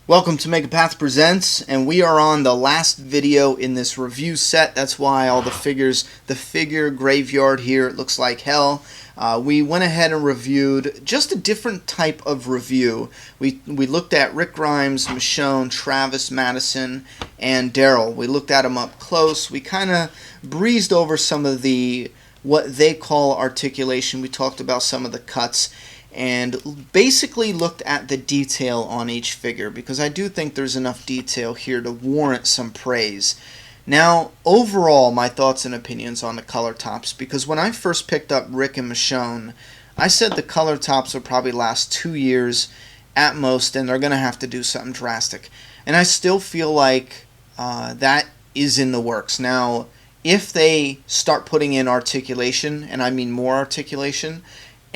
Welcome to Make a Path Presents, and we are on the last video in this review set. That's why all the figures, the figure graveyard here, it looks like hell. We went ahead and reviewed just a different type of review. We looked at Rick Grimes, Michonne, Travis, Madison, and Daryl. We looked at them up close. We kind of breezed over some of the what they call articulation. We talked about some of the cuts and basically looked at the detail on each figure, because I do think there's enough detail here to warrant some praise. Now, overall, my thoughts and opinions on the color tops, because when I first picked up Rick and Michonne, I said the color tops will probably last 2 years at most, and they're going to have to do something drastic. And I still feel like that is in the works. Now, if they start putting in articulation, and I mean more articulation,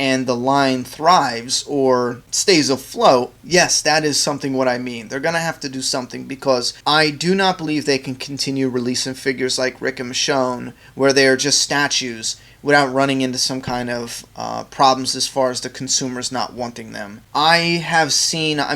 and the line thrives or stays afloat, yes, that is something what I mean. They're going to have to do something, because I do not believe they can continue releasing figures like Rick and Michonne where they are just statues without running into some kind of problems as far as the consumers not wanting them. I'm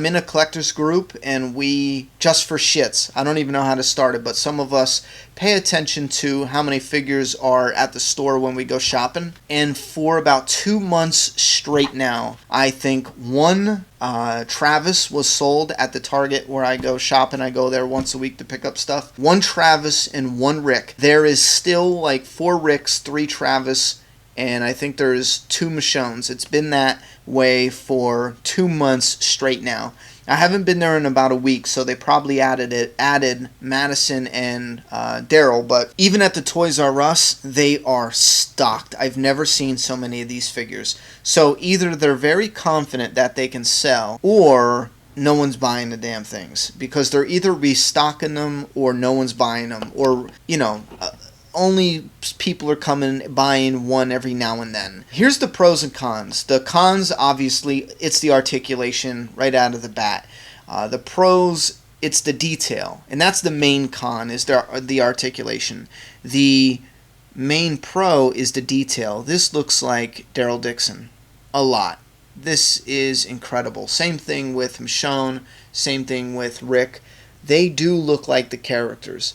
in a collectors group, and we, just for shits, I don't even know how to start it, but some of us pay attention to how many figures are at the store when we go shopping. And for about 2 months straight now, I think one Travis was sold at the Target where I go shopping. I go there once a week to pick up stuff. One Travis and one Rick. There is still like 4 Ricks, 3 Travis, and I think there's 2 Michonnes. It's been that way for 2 months straight now. I haven't been there in about a week, so they probably added Madison and Daryl, but even at the Toys R Us, they are stocked. I've never seen so many of these figures. So either they're very confident that they can sell, or no one's buying the damn things, because they're either restocking them or no one's buying them, or, only people are buying one every now and then. Here's the pros and cons. The cons, obviously, it's the articulation right out of the bat. The pros, it's the detail, and that's the main con, is the articulation. The main pro is the detail. This looks like Daryl Dixon a lot. This is incredible. Same thing with Michonne, same thing with Rick. They do look like the characters.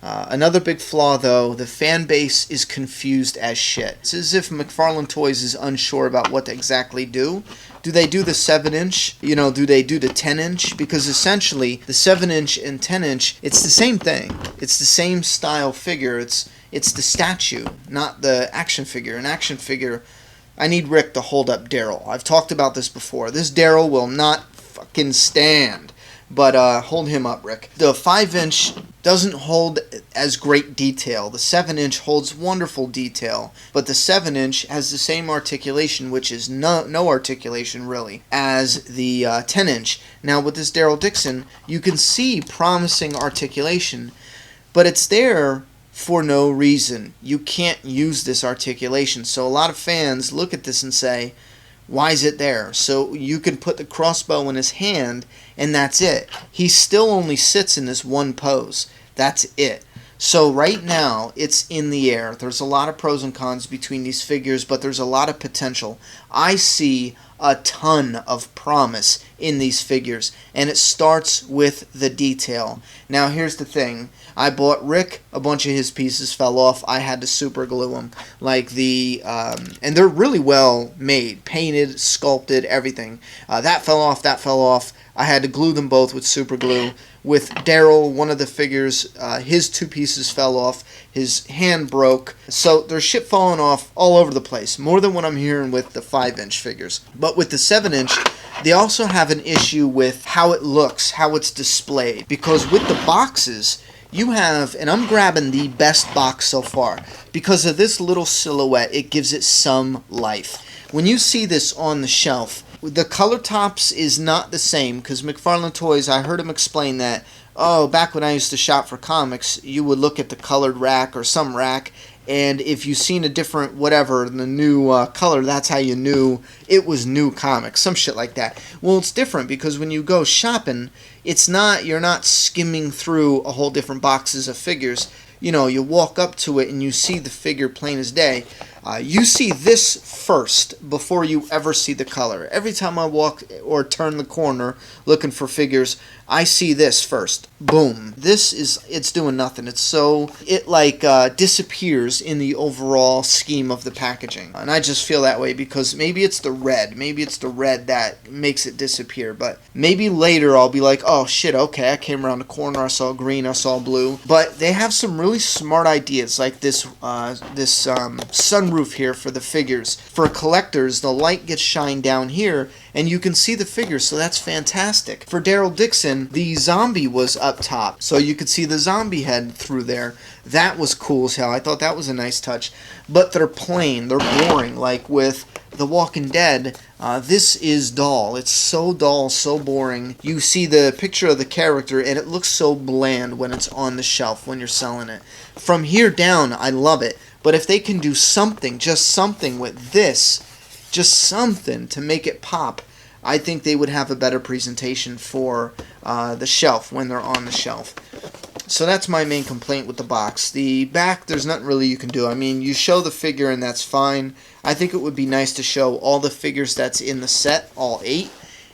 Another big flaw, though, the fan base is confused as shit. It's as if McFarlane Toys is unsure about what to exactly do. Do they do the 7-inch? Do they do the 10-inch? Because essentially, the 7-inch and 10-inch, it's the same thing. It's the same style figure. It's the statue, not the action figure. An action figure, I need Rick to hold up Daryl. I've talked about this before. This Daryl will not fucking stand. But hold him up, Rick. The 5-inch doesn't hold as great detail. The 7-inch holds wonderful detail, but the 7-inch has the same articulation, which is no articulation really, as the 10-inch. Now with this Daryl Dixon, you can see promising articulation, but it's there for no reason. You can't use this articulation. So a lot of fans look at this and say, why is it there? So you can put the crossbow in his hand, and that's it. He still only sits in this one pose. That's it. So right now, it's in the air. There's a lot of pros and cons between these figures, but there's a lot of potential. I see a ton of promise in these figures, and it starts with the detail. Now here's the thing. I bought Rick, a bunch of his pieces fell off. I had to super glue them. And they're really well made, painted, sculpted, everything. That fell off. I had to glue them both with super glue. With Daryl, one of the figures, his 2 pieces fell off. His hand broke. So there's shit falling off all over the place. More than what I'm hearing with the 5-inch figures. But with the 7-inch, they also have an issue with how it looks, how it's displayed. Because with the boxes, you have, and I'm grabbing the best box so far, because of this little silhouette, it gives it some life. When you see this on the shelf, the color tops is not the same, because McFarlane Toys, I heard him explain that, back when I used to shop for comics, you would look at the colored rack or some rack, and if you seen a different whatever, the new color, that's how you knew it was new comics, some shit like that. Well, it's different, because when you go shopping, you're not skimming through a whole different boxes of figures. You walk up to it and you see the figure plain as day. You see this first before you ever see the color. Every time I walk or turn the corner looking for figures, I see this first. Boom. It's doing nothing. It like disappears in the overall scheme of the packaging. And I just feel that way because maybe it's the red. Maybe it's the red that makes it disappear. But maybe later I'll be like, oh shit, okay, I came around the corner, I saw green, I saw blue. But they have some really smart ideas, like this sunroof here for the figures. For collectors, the light gets shined down here, and you can see the figures, so that's fantastic. For Daryl Dixon, the zombie was up top, so you could see the zombie head through there. That was cool as hell. I thought that was a nice touch. But they're plain, they're boring. Like with The Walking Dead, this is dull. It's so dull, so boring. You see the picture of the character, and it looks so bland when it's on the shelf, when you're selling it. From here down, I love it. But if they can do something, just something with this, just something to make it pop, I think they would have a better presentation for the shelf when they're on the shelf. So that's my main complaint with the box. The back, there's nothing really you can do. I mean, you show the figure and that's fine. I think it would be nice to show all the figures that's in the set, all 8.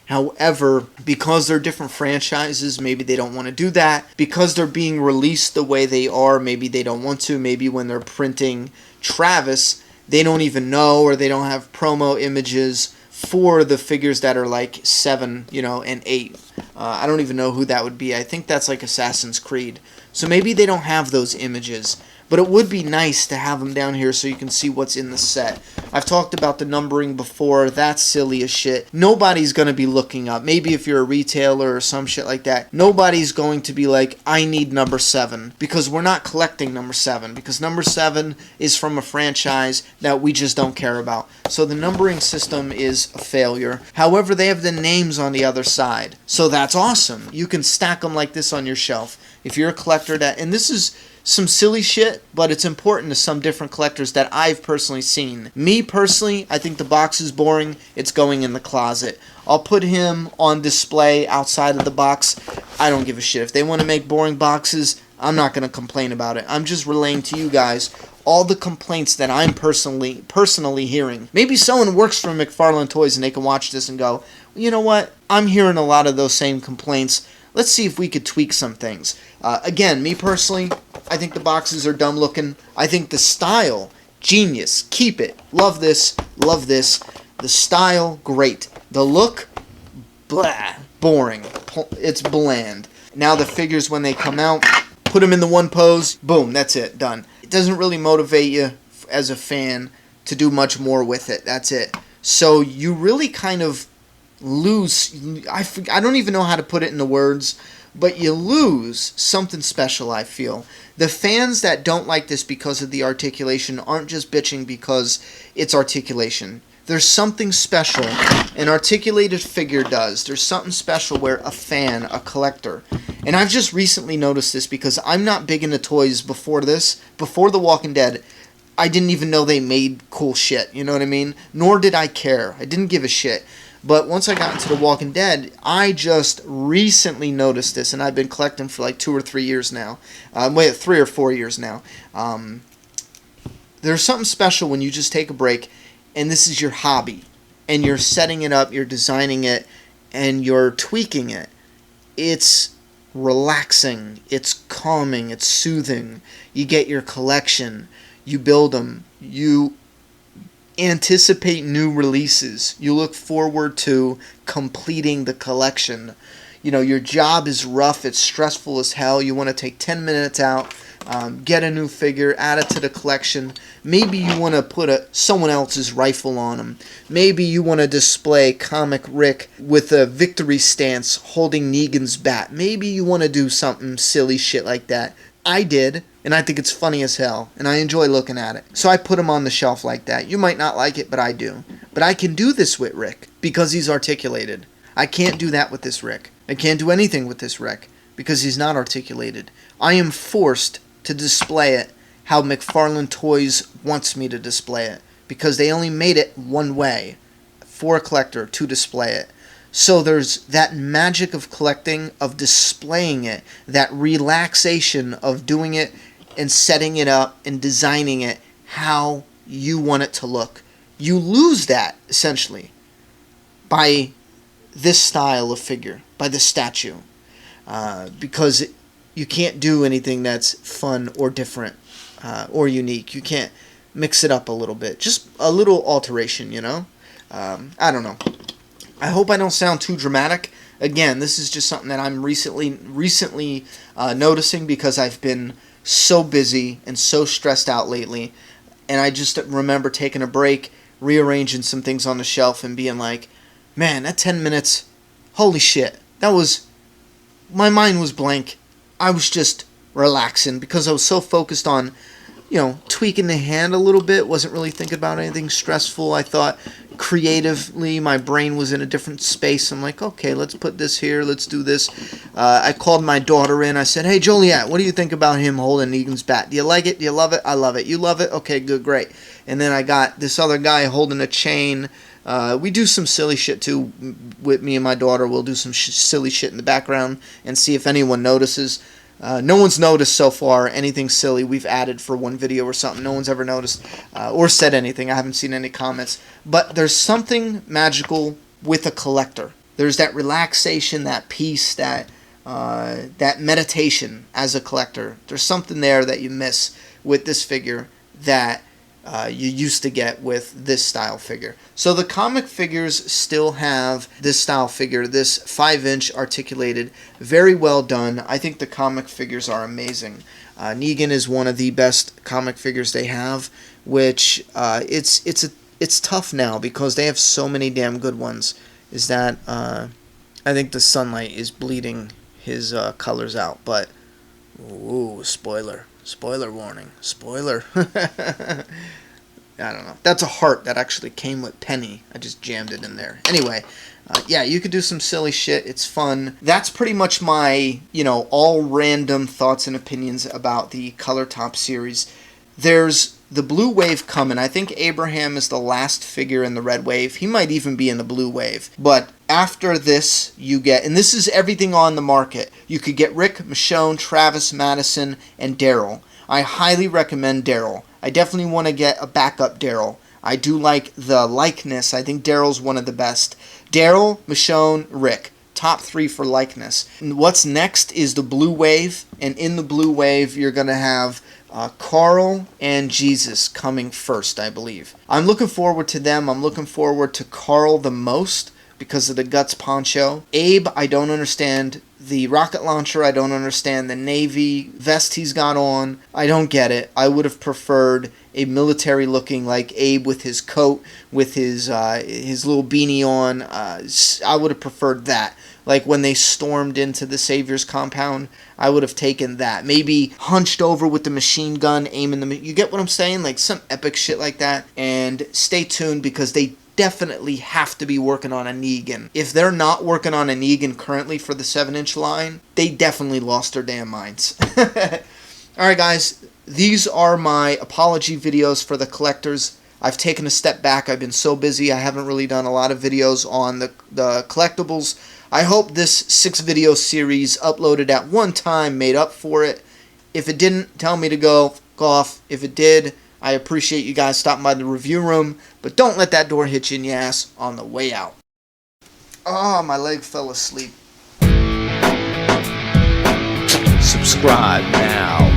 However, because they're different franchises, maybe they don't want to do that. Because they're being released the way they are, maybe they don't want to. Maybe when they're printing Travis, they don't even know, or they don't have promo images for the figures that are like 7, and 8. I don't even know who that would be. I think that's like Assassin's Creed. So maybe they don't have those images. But it would be nice to have them down here so you can see what's in the set. I've talked about the numbering before. That's silly as shit. Nobody's going to be looking up. Maybe if you're a retailer or some shit like that. Nobody's going to be like, I need number 7. Because we're not collecting number 7. Because number 7 is from a franchise that we just don't care about. So the numbering system is a failure. However, they have the names on the other side. So that's awesome. You can stack them like this on your shelf. If you're a collector that... And this is some silly shit, but it's important to some different collectors that I've personally seen. Me personally, I think the box is boring. It's going in the closet. I'll put him on display outside of the box. I don't give a shit. If they want to make boring boxes, I'm not going to complain about it. I'm just relaying to you guys all the complaints that I'm personally hearing. Maybe someone works for McFarlane Toys and they can watch this and go, well, you know what? I'm hearing a lot of those same complaints. Let's see if we could tweak some things. Again, me personally, I think the boxes are dumb looking. I think the style, genius. Keep it. Love this. Love this. The style, great. The look, blah, boring. It's bland. Now the figures, when they come out, put them in the one pose. Boom, that's it. Done. It doesn't really motivate you as a fan to do much more with it. That's it. So you really kind of lose. I don't even know how to put it into words, but you lose something special, I feel. The fans that don't like this because of the articulation aren't just bitching because it's articulation. There's something special an articulated figure does. There's something special where a fan, a collector, and I've just recently noticed this because I'm not big into toys before this. Before The Walking Dead, I didn't even know they made cool shit, you know what I mean? Nor did I care. I didn't give a shit. But once I got into The Walking Dead, I just recently noticed this, and I've been collecting for like 2 or 3 years now. 3 or 4 years now. There's something special when you just take a break, and this is your hobby, and you're setting it up, you're designing it, and you're tweaking it. It's relaxing, it's calming, it's soothing. You get your collection, you build them, you anticipate new releases. You look forward to completing the collection. You know, your job is rough, it's stressful as hell. You want to take 10 minutes out, get a new figure, add it to the collection. Maybe you want to put someone else's rifle on them. Maybe you want to display Comic Rick with a victory stance holding Negan's bat. Maybe you want to do something silly shit like that. I did, and I think it's funny as hell, and I enjoy looking at it. So I put him on the shelf like that. You might not like it, but I do. But I can do this with Rick because he's articulated. I can't do that with this Rick. I can't do anything with this Rick because he's not articulated. I am forced to display it how McFarlane Toys wants me to display it because they only made it one way for a collector to display it. So there's that magic of collecting, of displaying it, that relaxation of doing it and setting it up and designing it how you want it to look. You lose that, essentially, by this style of figure, by this statue, because you can't do anything that's fun or different or unique. You can't mix it up a little bit. Just a little alteration, you know? I don't know. I hope I don't sound too dramatic. Again, this is just something that I'm recently noticing because I've been so busy and so stressed out lately. And I just remember taking a break, rearranging some things on the shelf and being like, man, that 10 minutes, holy shit, that was, my mind was blank. I was just relaxing because I was so focused on, you know, tweaking the hand a little bit. Wasn't really thinking about anything stressful. I thought creatively my brain was in a different space. I'm like, okay, let's put this here. Let's do this. I called my daughter in. I said, hey, Joliet, what do you think about him holding Negan's bat? Do you like it? Do you love it? I love it. You love it? Okay, good, great. And then I got this other guy holding a chain. We do some silly shit too with me and my daughter. We'll do some silly shit in the background and see if anyone notices. No one's noticed so far anything silly we've added for one video or something. No one's ever noticed or said anything. I haven't seen any comments. But there's something magical with a collector. There's that relaxation, that peace, that meditation as a collector. There's something there that you miss with this figure that you used to get with this style figure. So the comic figures still have this style figure, this 5-inch articulated, very well done. I think the comic figures are amazing. Negan is one of the best comic figures they have, which it's tough now because they have so many damn good ones. Is that I think the sunlight is bleeding his colors out, but ooh, spoiler warning, spoiler. I don't know. That's a heart that actually came with Penny. I just jammed it in there. Anyway, yeah, you could do some silly shit. It's fun. That's pretty much my, you know, all random thoughts and opinions about the Color Top series. There's the blue wave coming. I think Abraham is the last figure in the red wave. He might even be in the blue wave. But after this, you get, and this is everything on the market, you could get Rick, Michonne, Travis, Madison, and Daryl. I highly recommend Daryl. I definitely want to get a backup Daryl. I do like the likeness. I think Daryl's one of the best. Daryl, Michonne, Rick. Top 3 for likeness. And what's next is the blue wave. And in the blue wave, you're going to have Carl and Jesus coming first, I believe. I'm looking forward to them. I'm looking forward to Carl the most because of the Guts poncho. Abe, I don't understand the rocket launcher. I don't understand the Navy vest he's got on. I don't get it. I would have preferred a military looking like Abe with his coat, with his little beanie on. I would have preferred that. Like when they stormed into the Savior's compound, I would have taken that. Maybe hunched over with the machine gun, aiming the... You get what I'm saying? Like some epic shit like that. And stay tuned because they definitely have to be working on a Negan. If they're not working on a Negan currently for the 7-inch line, they definitely lost their damn minds. Alright guys, these are my apology videos for the collectors. I've taken a step back. I've been so busy. I haven't really done a lot of videos on the collectibles. I hope this 6-video series uploaded at one time made up for it. If it didn't, tell me to go off. If it did, I appreciate you guys stopping by the review room, but don't let that door hit you in the ass on the way out. Oh, my leg fell asleep. Subscribe now.